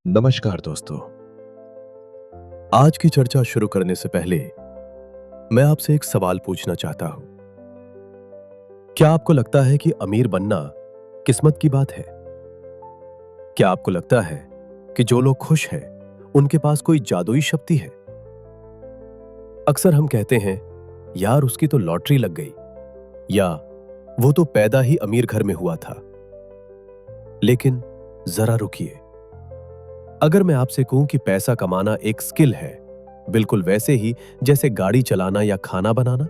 नमस्कार दोस्तों। आज की चर्चा शुरू करने से पहले मैं आपसे एक सवाल पूछना चाहता हूं। क्या आपको लगता है कि अमीर बनना किस्मत की बात है? क्या आपको लगता है कि जो लोग खुश हैं उनके पास कोई जादुई शक्ति है? अक्सर हम कहते हैं, यार उसकी तो लॉटरी लग गई, या वो तो पैदा ही अमीर घर में हुआ था। लेकिन जरा रुकिए। अगर मैं आपसे कहूं कि पैसा कमाना एक स्किल है, बिल्कुल वैसे ही जैसे गाड़ी चलाना या खाना बनाना।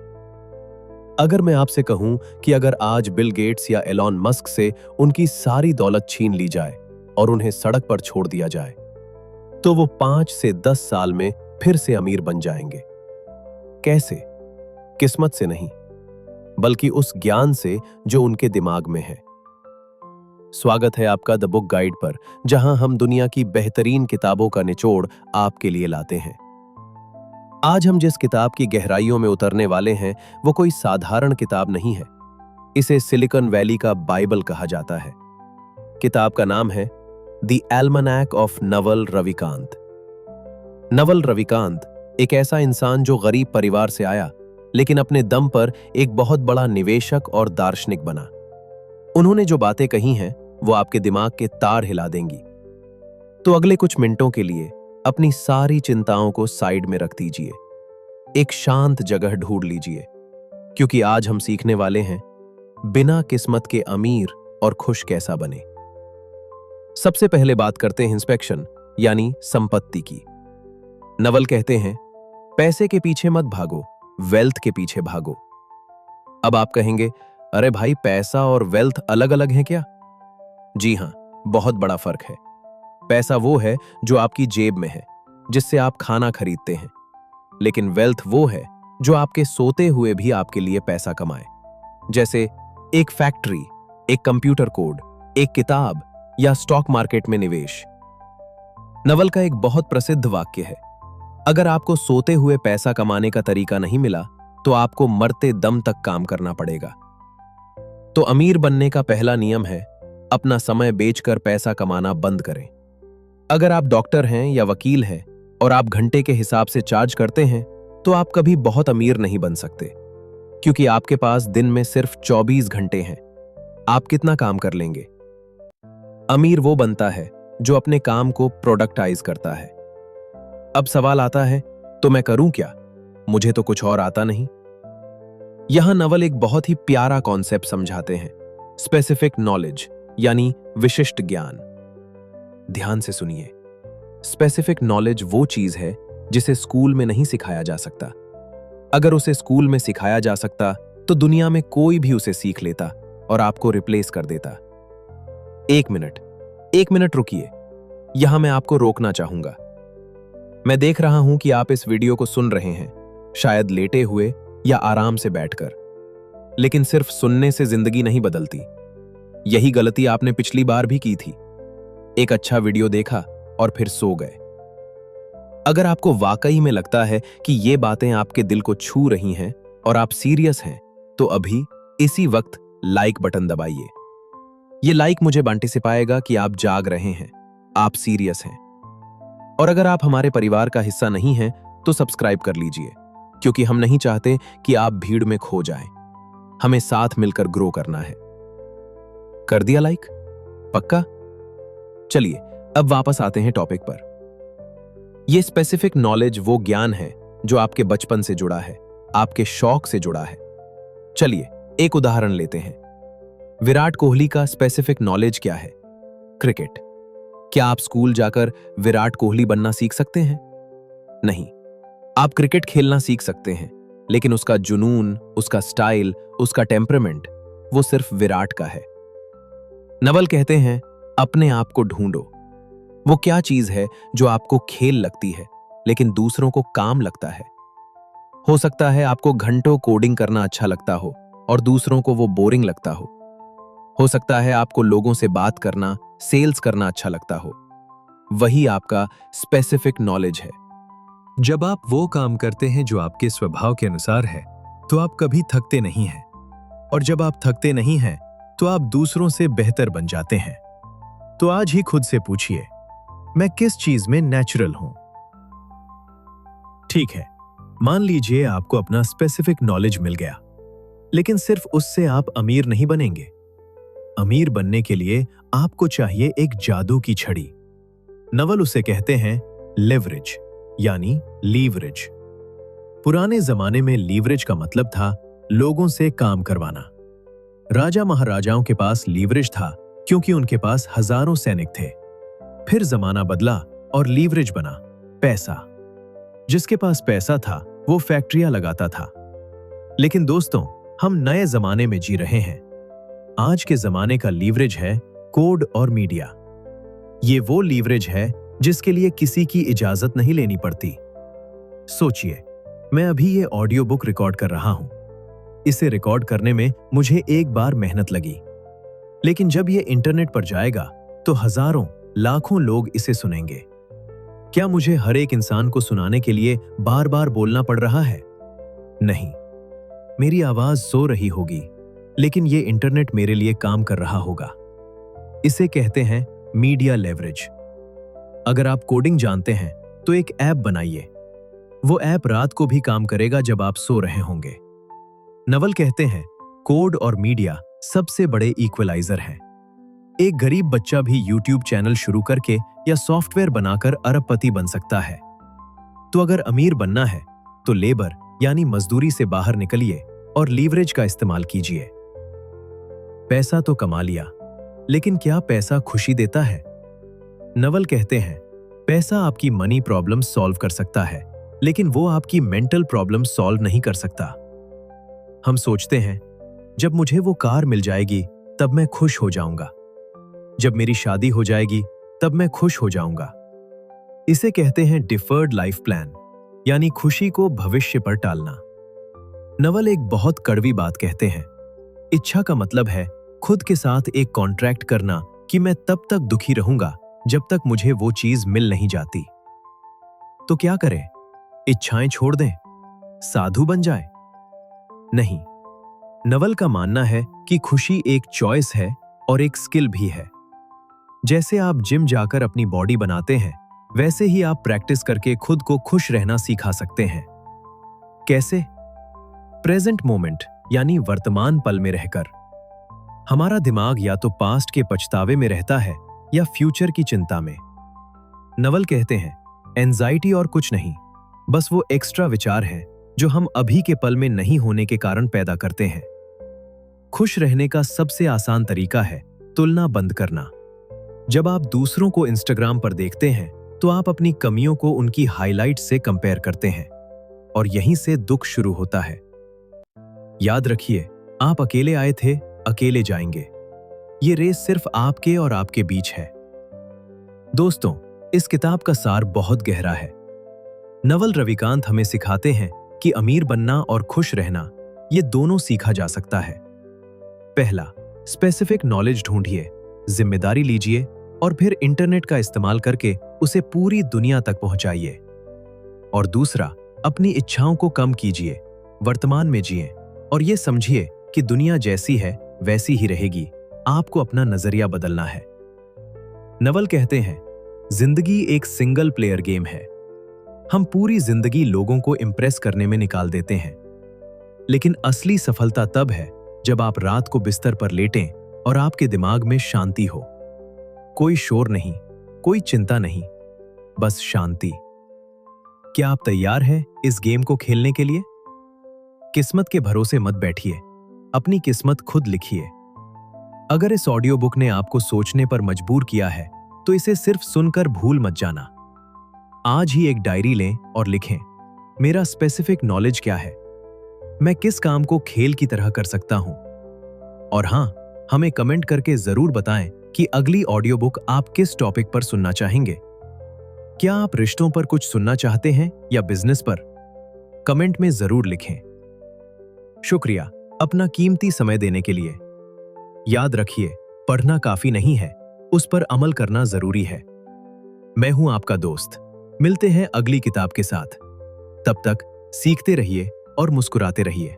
अगर मैं आपसे कहूं कि अगर आज बिल गेट्स या एलॉन मस्क से उनकी सारी दौलत छीन ली जाए और उन्हें सड़क पर छोड़ दिया जाए, तो वो 5 से 10 साल में फिर से अमीर बन जाएंगे। कैसे? किस्मत से नहीं, बल्कि उस ज्ञान से जो उनके दिमाग में है। स्वागत है आपका द बुक गाइड पर, जहां हम दुनिया की बेहतरीन किताबों का निचोड़ आपके लिए लाते हैं। आज हम जिस किताब की गहराइयों में उतरने वाले हैं, वो कोई साधारण किताब नहीं है। इसे सिलिकॉन वैली का बाइबल कहा जाता है। किताब का नाम है the almanac of Naval Ravikant. Naval Ravikant एक ऐसा इंसान जो गरीब परिवार से आया, लेकिन अपने दम पर एक बहुत बड़ा निवेशक और दार्शनिक बना। उन्होंने जो बातें कही हैं, वो आपके दिमाग के तार हिला देंगी। तो अगले कुछ मिनटों के लिए अपनी सारी चिंताओं को साइड में रख दीजिए। एक शांत जगह ढूंढ लीजिए, क्योंकि आज हम सीखने वाले हैं बिना किस्मत के अमीर और खुश कैसा बने। सबसे पहले बात करते हैं इंस्पेक्शन यानी संपत्ति की। नवल कहते हैं, पैसे के पीछे मत भागो, वेल्थ के पीछे भागो। अब आप कहेंगे, अरे भाई, पैसा और वेल्थ अलग अलग हैं क्या? जी हां, बहुत बड़ा फर्क है। पैसा वो है जो आपकी जेब में है, जिससे आप खाना खरीदते हैं। लेकिन वेल्थ वो है जो आपके सोते हुए भी आपके लिए पैसा कमाए। जैसे एक फैक्ट्री, एक कंप्यूटर कोड, एक किताब या स्टॉक मार्केट में निवेश। नवल का एक बहुत प्रसिद्ध वाक्य है, अगर आपको सोते हुए पैसा कमाने का तरीका नहीं मिला, तो आपको मरते दम तक काम करना पड़ेगा। तो अमीर बनने का पहला नियम है, अपना समय बेचकर पैसा कमाना बंद करें। अगर आप डॉक्टर हैं या वकील हैं और आप घंटे के हिसाब से चार्ज करते हैं, तो आप कभी बहुत अमीर नहीं बन सकते, क्योंकि आपके पास दिन में सिर्फ 24 घंटे हैं। आप कितना काम कर लेंगे? अमीर वो बनता है जो अपने काम को प्रोडक्टाइज करता है। अब सवाल आता है, तो मैं करूं क्या? मुझे तो कुछ और आता नहीं। यहां नवल एक बहुत ही प्यारा कॉन्सेप्ट समझाते हैं, स्पेसिफिक नॉलेज यानी विशिष्ट ज्ञान। ध्यान से सुनिए। स्पेसिफिक नॉलेज वो चीज है जिसे स्कूल में नहीं सिखाया जा सकता। अगर उसे स्कूल में सिखाया जा सकता, तो दुनिया में कोई भी उसे सीख लेता और आपको रिप्लेस कर देता। एक मिनट रुकिए। यहां मैं आपको रोकना चाहूंगा। मैं देख रहा हूं कि आप इस वीडियो को सुन रहे हैं, शायद लेटे हुए या आराम से बैठकर। लेकिन सिर्फ सुनने से जिंदगी नहीं बदलती। यही गलती आपने पिछली बार भी की थी। एक अच्छा वीडियो देखा और फिर सो गए। अगर आपको वाकई में लगता है कि ये बातें आपके दिल को छू रही हैं और आप सीरियस हैं, तो अभी इसी वक्त लाइक बटन दबाइए। ये लाइक मुझे बांटे सिपाएगा कि आप जाग रहे हैं, आप सीरियस हैं। और अगर आप हमारे परिवार का हिस्सा नहीं हैं, तो सब्सक्राइब कर लीजिए, क्योंकि हम नहीं चाहते कि आप भीड़ में खो जाएं। हमें साथ मिलकर ग्रो करना है। कर दिया लाइक? पक्का? चलिए अब वापस आते हैं टॉपिक पर। यह स्पेसिफिक नॉलेज वो ज्ञान है जो आपके बचपन से जुड़ा है, आपके शौक से जुड़ा है। चलिए एक उदाहरण लेते हैं। विराट कोहली का स्पेसिफिक नॉलेज क्या है? क्रिकेट। क्या आप स्कूल जाकर विराट कोहली बनना सीख सकते हैं? नहीं। आप क्रिकेट खेलना सीख सकते हैं, लेकिन उसका जुनून, उसका स्टाइल, उसका टेम्परामेंट, वो सिर्फ विराट का है। नवल कहते हैं, अपने आप को ढूंढो। वो क्या चीज है जो आपको खेल लगती है, लेकिन दूसरों को काम लगता है? हो सकता है आपको घंटों कोडिंग करना अच्छा लगता हो और दूसरों को वो बोरिंग लगता हो। हो सकता है आपको लोगों से बात करना, सेल्स करना अच्छा लगता हो। वही आपका स्पेसिफिक नॉलेज है। जब आप वो काम करते हैं जो आपके स्वभाव के अनुसार है, तो आप कभी थकते नहीं हैं। और जब आप थकते नहीं हैं, तो आप दूसरों से बेहतर बन जाते हैं। तो आज ही खुद से पूछिए, मैं किस चीज में नेचुरल हूं। ठीक है, मान लीजिए आपको अपना स्पेसिफिक नॉलेज मिल गया, लेकिन सिर्फ उससे आप अमीर नहीं बनेंगे। अमीर बनने के लिए आपको चाहिए एक जादू की छड़ी। नवल उसे कहते हैं लेवरेज, यानी लीवरेज। पुराने जमाने में लीवरेज का मतलब था लोगों से काम करवाना। राजा महाराजाओं के पास लीवरेज था क्योंकि उनके पास हजारों सैनिक थे। फिर जमाना बदला और लीवरेज बना पैसा। जिसके पास पैसा था वो फैक्ट्रियां लगाता था। लेकिन दोस्तों, हम नए जमाने में जी रहे हैं। आज के जमाने का लीवरेज है कोड और मीडिया। ये वो लीवरेज है जिसके लिए किसी की इजाजत नहीं लेनी पड़ती। सोचिए, मैं अभी ये ऑडियो बुक रिकॉर्ड कर रहा हूं। इसे रिकॉर्ड करने में मुझे एक बार मेहनत लगी, लेकिन जब ये इंटरनेट पर जाएगा तो हजारों लाखों लोग इसे सुनेंगे। क्या मुझे हर एक इंसान को सुनाने के लिए बार बार बोलना पड़ रहा है? नहीं, मेरी आवाज सो रही होगी, लेकिन ये इंटरनेट मेरे लिए काम कर रहा होगा। इसे कहते हैं मीडिया लेवरेज। अगर आप कोडिंग जानते हैं तो एक ऐप बनाइए। वो ऐप रात को भी काम करेगा जब आप सो रहे होंगे। नवल कहते हैं कोड और मीडिया सबसे बड़े इक्वलाइजर हैं। एक गरीब बच्चा भी यूट्यूब चैनल शुरू करके या सॉफ्टवेयर बनाकर अरबपति बन सकता है। तो अगर अमीर बनना है तो लेबर यानी मजदूरी से बाहर निकलिए और लीवरेज का इस्तेमाल कीजिए। पैसा तो कमा लिया, लेकिन क्या पैसा खुशी देता है? नवल कहते हैं पैसा आपकी मनी प्रॉब्लम सॉल्व कर सकता है, लेकिन वो आपकी मेंटल प्रॉब्लम सॉल्व नहीं कर सकता। हम सोचते हैं जब मुझे वो कार मिल जाएगी तब मैं खुश हो जाऊंगा, जब मेरी शादी हो जाएगी तब मैं खुश हो जाऊंगा। इसे कहते हैं डिफर्ड लाइफ प्लान, यानी खुशी को भविष्य पर टालना। नवल एक बहुत कड़वी बात कहते हैं। इच्छा का मतलब है खुद के साथ एक कॉन्ट्रैक्ट करना कि मैं तब तक दुखी रहूंगा जब तक मुझे वो चीज मिल नहीं जाती। तो क्या करें? इच्छाएं छोड़ दें? साधु बन जाए? नहीं, नवल का मानना है कि खुशी एक चॉइस है और एक स्किल भी है। जैसे आप जिम जाकर अपनी बॉडी बनाते हैं, वैसे ही आप प्रैक्टिस करके खुद को खुश रहना सिखा सकते हैं। कैसे? प्रेजेंट मोमेंट यानी वर्तमान पल में रहकर। हमारा दिमाग या तो पास्ट के पछतावे में रहता है या फ्यूचर की चिंता में। नवल कहते हैं एंजाइटी और कुछ नहीं, बस वो एक्स्ट्रा विचार हैं जो हम अभी के पल में नहीं होने के कारण पैदा करते हैं। खुश रहने का सबसे आसान तरीका है तुलना बंद करना। जब आप दूसरों को इंस्टाग्राम पर देखते हैं तो आप अपनी कमियों को उनकी हाइलाइट से कंपेयर करते हैं, और यहीं से दुख शुरू होता है। याद रखिए, आप अकेले आए थे, अकेले जाएंगे। ये रेस सिर्फ आपके और आपके बीच है। दोस्तों, इस किताब का सार बहुत गहरा है। नवल रविकांत हमें सिखाते हैं कि अमीर बनना और खुश रहना, ये दोनों सीखा जा सकता है। पहला, स्पेसिफिक नॉलेज ढूंढिए, जिम्मेदारी लीजिए और फिर इंटरनेट का इस्तेमाल करके उसे पूरी दुनिया तक पहुंचाइए। और दूसरा, अपनी इच्छाओं को कम कीजिए, वर्तमान में जिए और ये समझिए कि दुनिया जैसी है वैसी ही रहेगी। आपको अपना नजरिया बदलना है। नवल कहते हैं जिंदगी एक सिंगल प्लेयर गेम है। हम पूरी जिंदगी लोगों को इंप्रेस करने में निकाल देते हैं, लेकिन असली सफलता तब है जब आप रात को बिस्तर पर लेटें और आपके दिमाग में शांति हो। कोई शोर नहीं, कोई चिंता नहीं, बस शांति। क्या आप तैयार हैं इस गेम को खेलने के लिए? किस्मत के भरोसे मत बैठिए, अपनी किस्मत खुद लिखिए। अगर इस ऑडियो बुक ने आपको सोचने पर मजबूर किया है तो इसे सिर्फ सुनकर भूल मत जाना। आज ही एक डायरी लें और लिखें, मेरा स्पेसिफिक नॉलेज क्या है, मैं किस काम को खेल की तरह कर सकता हूं। और हां, हमें कमेंट करके जरूर बताएं कि अगली ऑडियो बुक आप किस टॉपिक पर सुनना चाहेंगे। क्या आप रिश्तों पर कुछ सुनना चाहते हैं या बिजनेस पर? कमेंट में जरूर लिखें। शुक्रिया अपना कीमती समय देने के लिए। याद रखिए, पढ़ना काफी नहीं है, उस पर अमल करना जरूरी है। मैं हूं आपका दोस्त। मिलते हैं अगली किताब के साथ। तब तक सीखते रहिए और मुस्कुराते रहिए।